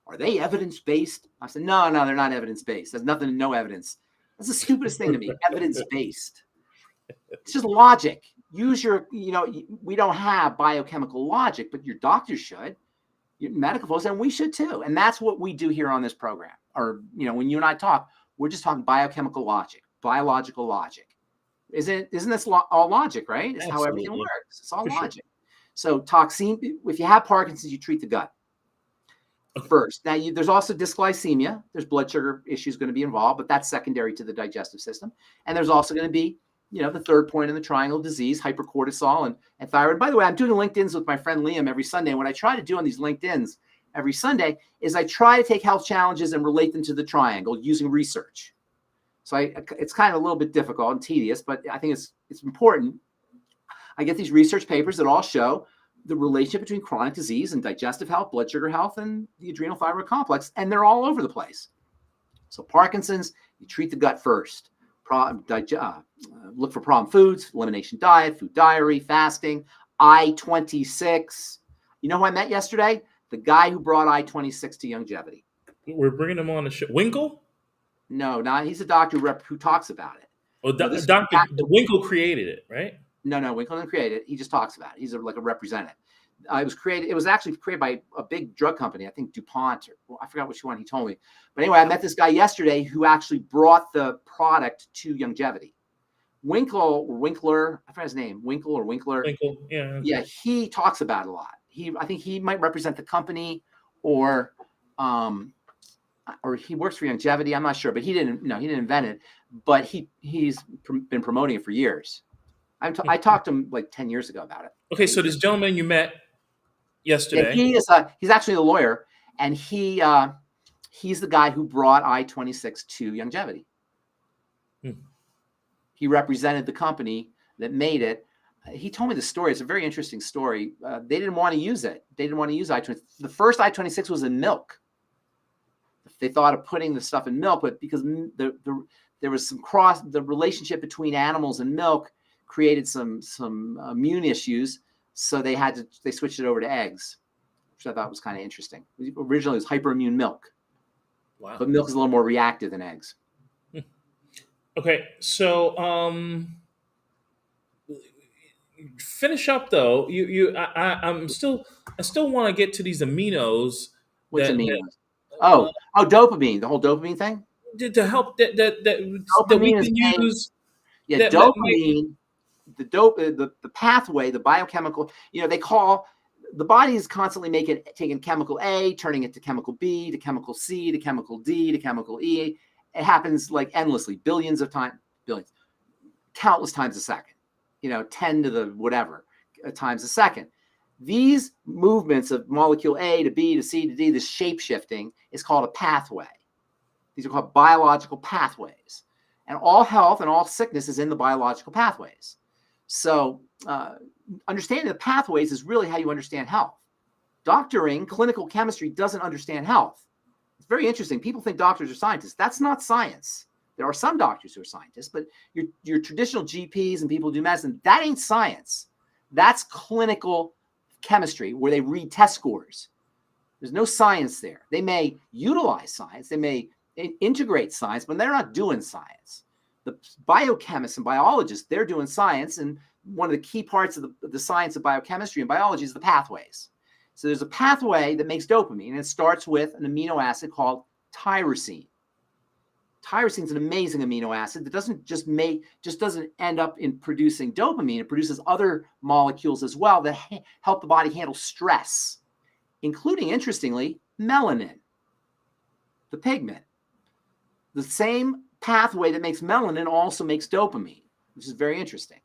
"Are they evidence-based?" I said, No, they're not evidence-based. There's nothing, no evidence. That's the stupidest thing to me. Evidence-based. It's just logic. Use your, we don't have biochemical logic, but your doctor should, your medical folks, and we should too. And that's what we do here on this program. Or, when you and I talk, we're just talking biochemical logic, biological logic. Isn't this all logic, right? It's how everything Absolutely. works. It's all For sure. logic. So if you have Parkinson's, you treat the gut first. Now, there's also dysglycemia. There's blood sugar issues going to be involved, but that's secondary to the digestive system. And there's also going to be, the third point in the triangle disease, hypercortisol and thyroid. By the way, I'm doing LinkedIn's with my friend Liam every Sunday. And what I try to do on these LinkedIn's every Sunday is I try to take health challenges and relate them to the triangle using research. So it's kind of a little bit difficult and tedious, but I think it's important. I get these research papers that all show the relationship between chronic disease and digestive health, blood sugar health, and the adrenal thyroid complex, and they're all over the place. So Parkinson's, you treat the gut first. Look for problem foods, elimination diet, food diary, fasting, I-26. You know who I met yesterday? The guy who brought I-26 to longevity. We're bringing him on the show. Winkle? No, not he's a doctor who talks about it. Well, No, Dr. Winkle created it, right? No, Winkle didn't create it. He just talks about it. He's like a representative. It was actually created by a big drug company, I think DuPont, or I forgot which one he told me. But anyway, I met this guy yesterday who actually brought the product to longevity. Winkler, I forgot his name, Winkler. Winkle, yeah. Yeah, he talks about it a lot. I think he might represent the company or he works for longevity. I'm not sure, but he didn't invent it, but he's been promoting it for years. I talked to him like 10 years ago about it. Okay, so this gentleman you met yesterday. Yeah, he's actually a lawyer, and he's the guy who brought I-26 to longevity. He represented the company that made it. He told me the story. It's a very interesting story. They didn't want to use it. They didn't want to use I-26. The first I-26 was in milk. They thought of putting the stuff in milk, but because there was the relationship between animals and milk created some immune issues, so they switched it over to eggs, which I thought was kind of interesting. Originally, it was hyperimmune milk. Wow. But milk is a little more reactive than eggs. Okay, so finish up though. I still want to get to these aminos. Which aminos? Dopamine, the whole dopamine thing. To help that we Dopamine is can made. use Yeah, that might. dopamine, the pathway, the biochemical. They call the body is constantly taking chemical A, turning it to chemical B, to chemical C, to chemical D, to chemical E. It happens like endlessly, billions of times, billions, countless times a second. 10 to the whatever times a second. These movements of molecule A to B to C to D, this shape shifting, is called a pathway. These are called biological pathways. And all health and all sickness is in the biological pathways. So understanding the pathways is really how you understand health. Doctoring, clinical chemistry doesn't understand health. It's very interesting. People think doctors are scientists. That's not science. There are some doctors who are scientists, but your traditional GPs and people who do medicine, that ain't science. That's clinical chemistry where they read test scores. There's no science there. They may utilize science. They may integrate science, but they're not doing science. The biochemists and biologists, they're doing science. And one of the key parts of the science of biochemistry and biology is the pathways. So there's a pathway that makes dopamine, and it starts with an amino acid called tyrosine. Tyrosine is an amazing amino acid that doesn't end up in producing dopamine. It produces other molecules as well that help the body handle stress, including, interestingly, melanin, the pigment. The same pathway that makes melanin also makes dopamine, which is very interesting.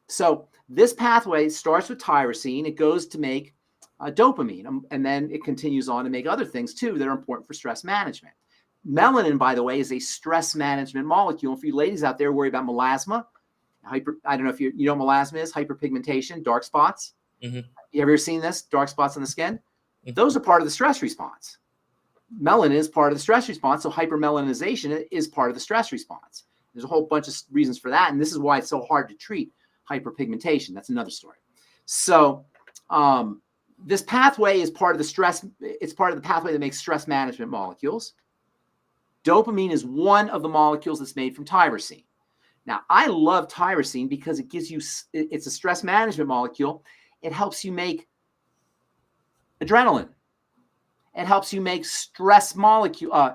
So this pathway starts with tyrosine. It goes to make dopamine, and then it continues on to make other things too that are important for stress management. Melanin, by the way, is a stress management molecule. For you ladies out there worry about melasma, I don't know if you know what melasma is, hyperpigmentation, dark spots. Mm-hmm. You ever seen this? Dark spots on the skin? Mm-hmm. Those are part of the stress response. Melanin is part of the stress response, so hypermelanization is part of the stress response. There's a whole bunch of reasons for that, and this is why it's so hard to treat hyperpigmentation. That's another story. So this pathway is part of the stress. It's part of the pathway that makes stress management molecules. Dopamine is one of the molecules that's made from tyrosine. Now, I love tyrosine because it gives you, it's a stress management molecule. It helps you make adrenaline. It helps you make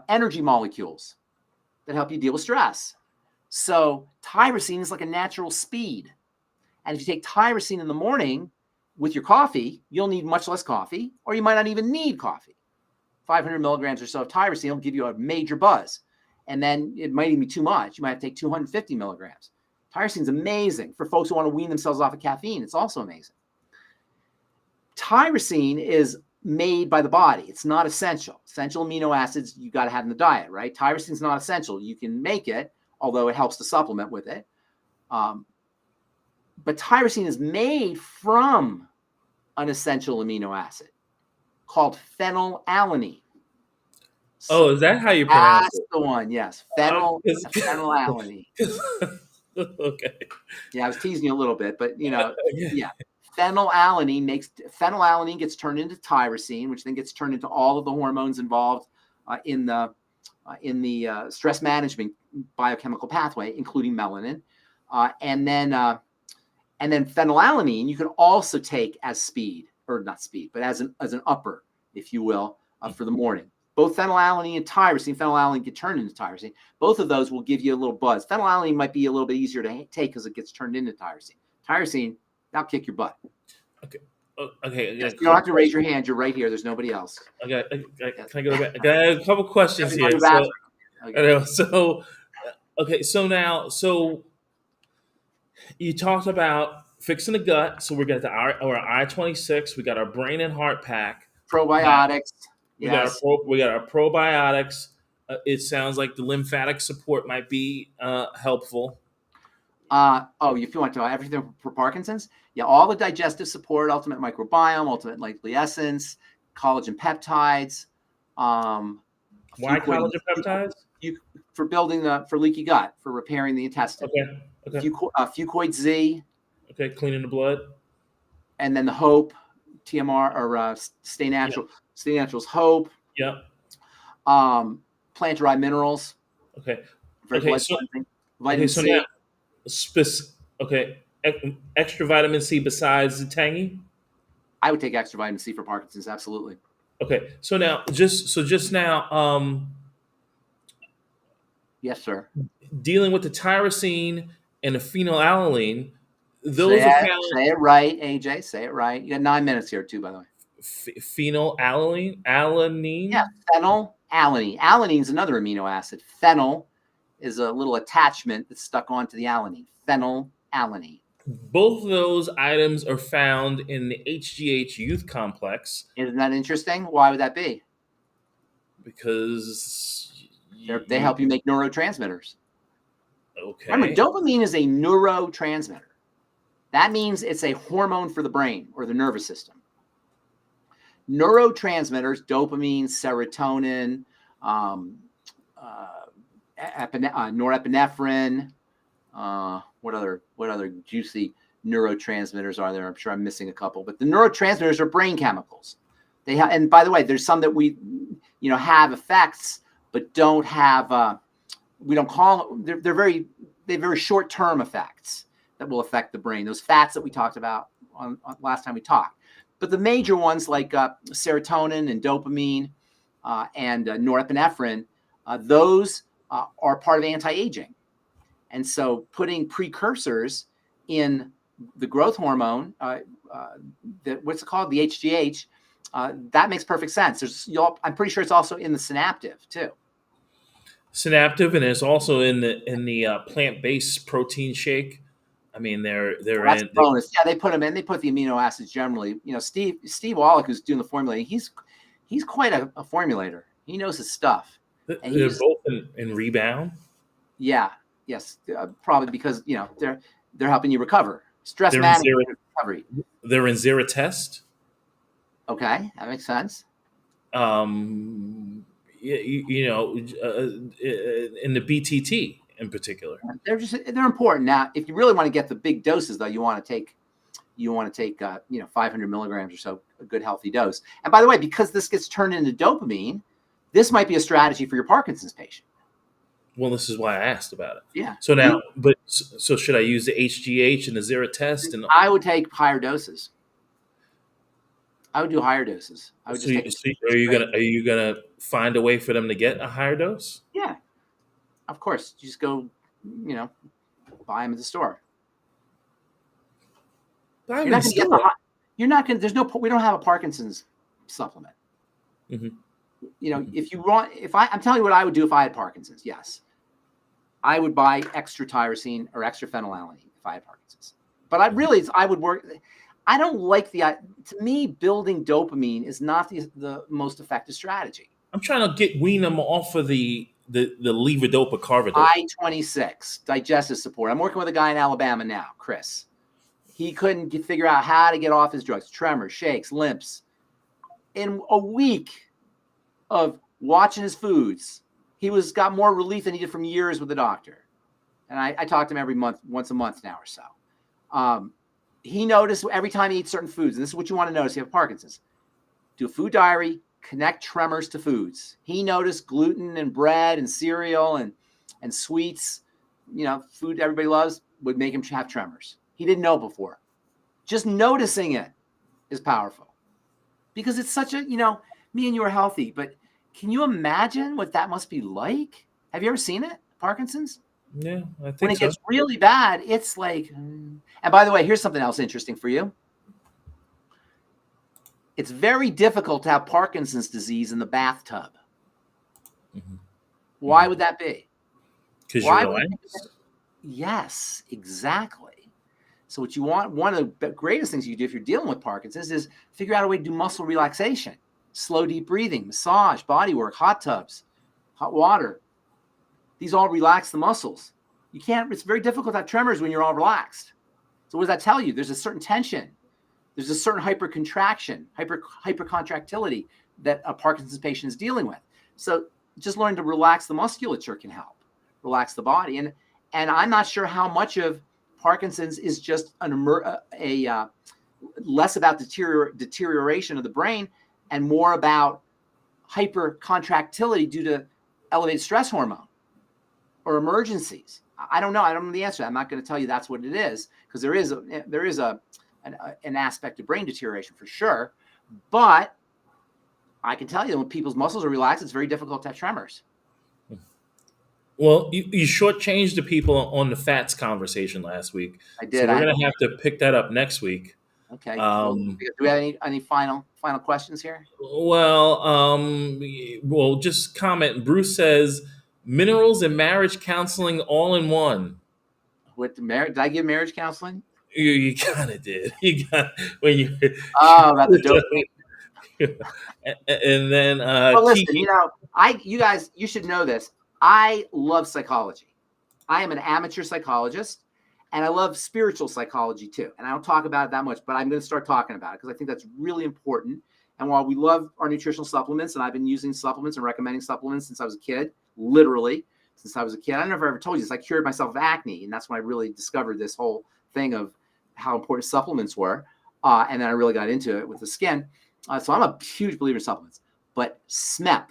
energy molecules that help you deal with stress. So tyrosine is like a natural speed. And if you take tyrosine in the morning with your coffee, you'll need much less coffee, or you might not even need coffee. 500 milligrams or so of tyrosine will give you a major buzz. And then it might even be too much. You might have to take 250 milligrams. Tyrosine is amazing for folks who want to wean themselves off of caffeine. It's also amazing. Tyrosine is made by the body. It's not essential. Essential amino acids you got to have in the diet, right? Tyrosine is not essential. You can make it, although it helps to supplement with it. But tyrosine is made from an essential amino acid called phenylalanine. So is that how you pronounce that's it? The one, yes. Phenylalanine. Okay. Yeah, I was teasing you a little bit, but yeah. Phenylalanine gets turned into tyrosine, which then gets turned into all of the hormones involved in the stress management biochemical pathway, including melanin, and then phenylalanine you can also take as speed, or not speed, but as an upper, if you will, for the morning. Both phenylalanine and tyrosine, phenylalanine get turned into tyrosine. Both of those will give you a little buzz. Phenylalanine might be a little bit easier to take because it gets turned into tyrosine. Tyrosine, that'll kick your butt. Okay. Okay. You don't have to raise your hand. You're right here. There's nobody else. Okay. Can I go back? I got a couple questions here. So you talked about fixing the gut. So we got our I-26. We got our brain and heart pack. Probiotics. We got our probiotics. It sounds like the lymphatic support might be helpful. If you want to know everything for Parkinson's, all the digestive support, ultimate microbiome, ultimate likely essence, collagen peptides. Why collagen peptides? For building for leaky gut, for repairing the intestine. Okay. Fucoid Z. Okay, cleaning the blood. And then the Hope, TMR, or Stay Natural. Yep. Stay Natural's Hope. Yep. Plant-derived minerals. Okay. Vitamin C. Extra vitamin C besides the tangy? I would take extra vitamin C for Parkinson's, absolutely. Okay. So now, just now, Yes, sir. dealing with the tyrosine and the phenylalanine, Say those are it, found say it right, AJ. Say it right. You got 9 minutes here, too, by the way. phenylalanine, Yeah, alanine. phenylalanine. Alanine is another amino acid. Phenyl is a little attachment that's stuck onto the alanine. Phenylalanine. Both of those items are found in the HGH youth complex Isn't that interesting? Why would that be? because They help you make neurotransmitters. Remember, okay. dopamine is a neurotransmitter. That means it's a hormone for the brain or the nervous system. Neurotransmitters, dopamine, serotonin, um, norepinephrine. What other juicy neurotransmitters are there? I'm sure I'm missing a couple, but the neurotransmitters are brain chemicals. And by the way, there's some that we, have effects, but don't have. We don't call them. They have very short-term effects that will affect the brain. Those fats that we talked about on last time we talked. But the major ones like serotonin and dopamine and norepinephrine, those are part of anti-aging. And so putting precursors in the growth hormone, what's it called? The HGH, that makes perfect sense. I'm pretty sure it's also in the synaptive too. Synaptive, and it's also in the plant-based protein shake. I mean, they're That's a in. bonus. Yeah, they put them in. They put the amino acids generally. Steve Wallach, who's doing the formulating, he's quite a formulator. He knows his stuff, and They're both in rebound. yeah, yes, probably because they're helping you recover. Stress They're in management zero. and recovery. They're in zero test. Okay, that makes sense. In the BTT in particular. They're important. Now, if you really want to get the big doses, though, you want to take 500 milligrams or so, a good healthy dose. And by the way, because this gets turned into dopamine, this might be a strategy for your Parkinson's patient. Well, this is why I asked about it. Yeah. So now, so should I use the HGH and the zero test? And I would take higher doses. I would do higher doses. I would so, just take are you straight. gonna find a way for them to get a higher dose? Yeah, of course. You just go, buy them at the store. You're not going to get the high. You're not going to. There's no. We don't have a Parkinson's supplement. Mm-hmm. If you want, I'm telling you what I would do if I had Parkinson's. Yes, I would buy extra tyrosine or extra phenylalanine if I had Parkinson's. But I would work. I don't like to me, building dopamine is not the most effective strategy. I'm trying to wean them off of the levodopa carbidopa. I-26, digestive support. I'm working with a guy in Alabama now, Chris. He couldn't figure out how to get off his drugs, tremors, shakes, limps. In a week of watching his foods, he got more relief than he did from years with the doctor. And I talk to him every month, once a month now or so. He noticed every time he eats certain foods, and this is what you want to notice, you have Parkinson's, do a food diary, connect tremors to foods. He noticed gluten and bread and cereal and sweets, food everybody loves, would make him have tremors. He didn't know before. Just noticing it is powerful because it's such a, me and you are healthy, but can you imagine what that must be like? Have you ever seen it? Parkinson's? Yeah, I think when it so. gets really bad, it's like, and by the way, here's something else interesting for you. It's very difficult to have Parkinson's disease in the bathtub. Mm-hmm. Why would that be? Because you're relaxed. Yes, exactly. So what you want, one of the greatest things you do if you're dealing with Parkinson's is figure out a way to do muscle relaxation, slow, deep breathing, massage, body work, hot tubs, hot water. These all relax the muscles. It's very difficult to have tremors when you're all relaxed. So what does that tell you? There's a certain tension. There's a certain hypercontraction, hypercontractility that a Parkinson's patient is dealing with. So just learning to relax the musculature can help relax the body. And I'm not sure how much of Parkinson's is just less about deterioration of the brain and more about hypercontractility due to elevated stress hormone or emergencies. I don't know. I don't know the answer. I'm not going to tell you that's what it is because there is an aspect of brain deterioration for sure. But I can tell you when people's muscles are relaxed, it's very difficult to have tremors. Well, you shortchanged the people on the fats conversation last week, I so did. we're gonna have to pick that up next week. Okay. Well, Um, do we have any final questions here? well, just comment. Bruce says minerals and marriage counseling all in one. With the marriage, did I give marriage counseling? You kind of did. You got when you. Oh, about the dopamine. And then Well, listen, Kiki. you guys, you should know this. I love psychology. I am an amateur psychologist, and I love spiritual psychology too. And I don't talk about it that much, but I'm going to start talking about it because I think that's really important. And while we love our nutritional supplements, and I've been using supplements and recommending supplements since I was a kid, literally since I was a kid. I don't know if I ever told you this. I cured myself of acne, and that's when I really discovered this whole thing of how important supplements were. And then I really got into it with the skin. So I'm a huge believer in supplements. But SMEP,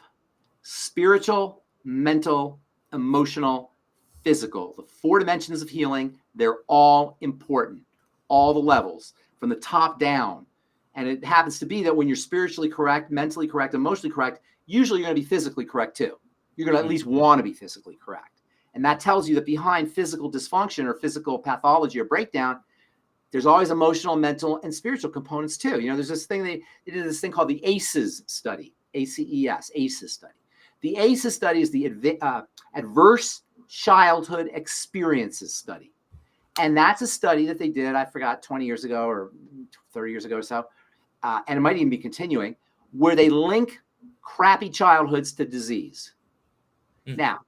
spiritual, mental, emotional, physical, the 4 dimensions of healing, they're all important, all the levels from the top down. And it happens to be that when you're spiritually correct, mentally correct, emotionally correct, usually you're going to be physically correct too. You're going to at least want to be physically correct. And that tells you that behind physical dysfunction or physical pathology or breakdown, there's always emotional, mental, and spiritual components too. There's this thing, they did this thing called the ACEs study, ACES, ACEs study. The ACEs study is the Adverse Childhood Experiences study. And that's a study that they did, I forgot, 20 years ago or 30 years ago or so. And it might even be continuing, where they link crappy childhoods to disease. Mm-hmm. Now,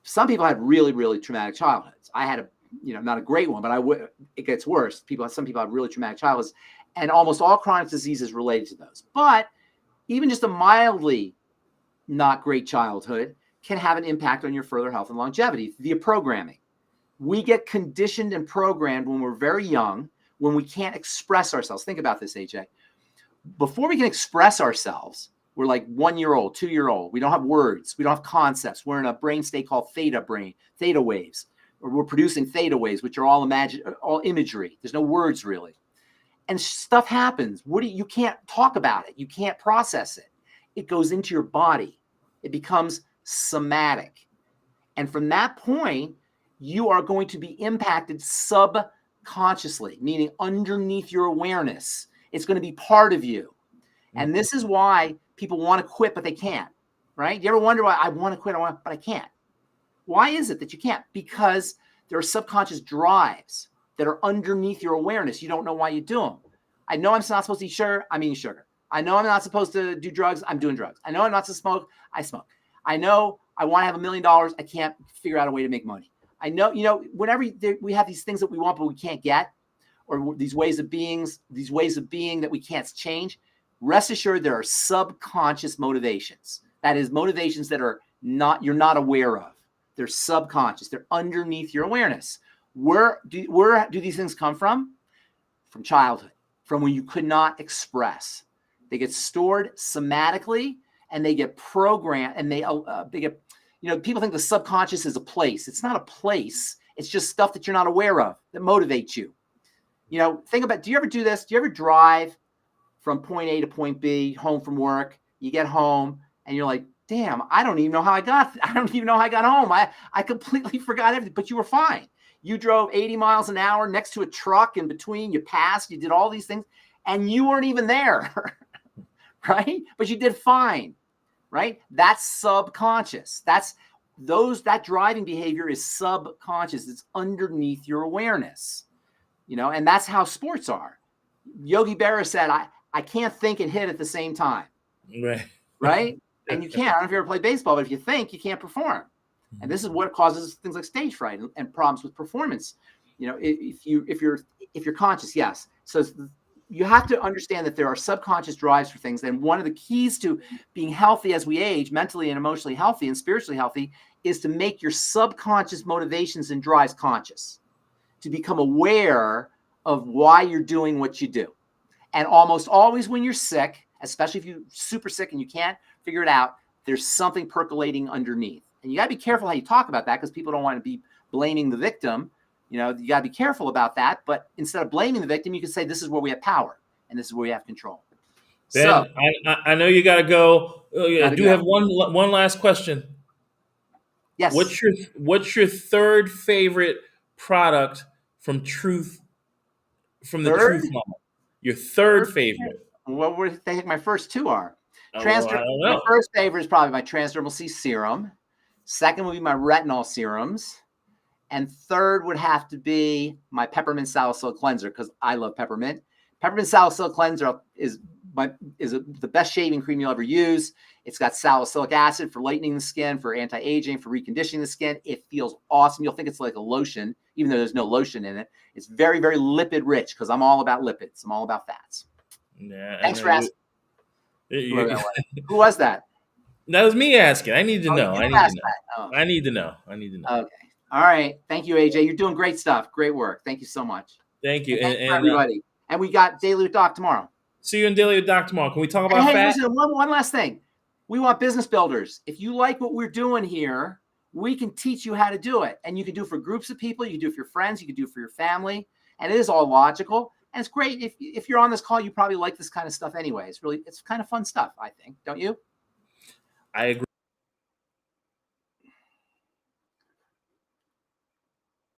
some people had really, really traumatic childhoods. I had not a great one, but it gets worse. Some people have really traumatic childhoods, and almost all chronic diseases related to those. But even just a mildly not great childhood can have an impact on your further health and longevity via programming. We get conditioned and programmed when we're very young, when we can't express ourselves. Think about this, AJ. Before we can express ourselves, we're like 1-year-old, 2-year-old. We don't have words. We don't have concepts. We're in a brain state called theta waves. Or we're producing theta waves, which are all imagery. There's no words really. And stuff happens. You can't talk about it. You can't process it. It goes into your body. It becomes somatic. And from that point, you are going to be impacted subconsciously, meaning underneath your awareness. It's going to be part of you. And this is why people want to quit, but they can't, right? You ever wonder why I want to quit, but I can't? Why is it that you can't? Because there are subconscious drives that are underneath your awareness. You don't know why you do them. I know I'm not supposed to eat sugar. I'm eating sugar. I know I'm not supposed to do drugs. I'm doing drugs. I know I'm not supposed to smoke. I smoke. I know I want to have $1 million. I can't figure out a way to make money. I know, whenever we have these things that we want, but we can't get, or these ways of being that we can't change, rest assured there are subconscious motivations. That is motivations that you're not aware of. They're subconscious. They're underneath your awareness. Where do these things come from? From childhood, from when you could not express. They get stored somatically, and they get programmed, and they get, people think the subconscious is a place. It's not a place. It's just stuff that you're not aware of that motivates you. Think about, do you ever do this? Do you ever drive from point A to point B, home from work? You get home and you're like, damn, I don't even know how I got home. I completely forgot everything, but you were fine. You drove 80 miles an hour next to a truck in between, you passed, you did all these things, and you weren't even there, right? But you did fine, right? That's subconscious. That driving behavior is subconscious. It's underneath your awareness, and that's how sports are. Yogi Berra said, I can't think and hit at the same time. Right? And you can't. I don't know if you ever played baseball, but if you think, you can't perform. And this is what causes things like stage fright and problems with performance. If you're conscious, yes. So you have to understand that there are subconscious drives for things. And one of the keys to being healthy as we age, mentally and emotionally healthy and spiritually healthy, is to make your subconscious motivations and drives conscious, to become aware of why you're doing what you do. And almost always when you're sick, especially if you're super sick and you can't figure it out, there's something percolating underneath. And you got to be careful how you talk about that, because people don't want to be blaming the victim. You got to be careful about that. But instead of blaming the victim, you can say, this is where we have power and this is where we have control. So Ben, I know you got to go. I gotta do go. have one last question. Yes. What's your third favorite product from Truth from the Third, Truth line? Your third third favorite? what were they think my first two are? Oh, well, I don't My know. first favorite is probably my transdermal C serum. Second would be my retinol serums. And third would have to be my peppermint salicylic cleanser because I love peppermint. Peppermint salicylic cleanser the best shaving cream you'll ever use. It's got salicylic acid for lightening the skin, for anti-aging, for reconditioning the skin. It feels awesome. You'll think it's like a lotion, even though there's no lotion in it. It's very, very lipid rich because I'm all about lipids. I'm all about fats. Yeah, I Thanks know for asking whoever that you. was. Who was that? That was me asking. I need to Oh, know. you I need to asked know. that. Oh, I need to know. I need to know. okay. All right. Thank you, AJ. You're doing great stuff. Great work. Thank you so much. Thank you. And thanks for everybody. And we got Daily with Doc tomorrow. See you in Daily with Doc tomorrow. Can we talk And about hey, fat? listen, one last thing. We want business builders. If you like what we're doing here, we can teach you how to do it. And you can do it for groups of people. You can do it for your friends. You can do it for your family. And it is all logical. And it's great. If you're on this call, you probably like this kind of stuff anyway. It's kind of fun stuff, I think. Don't you? I agree.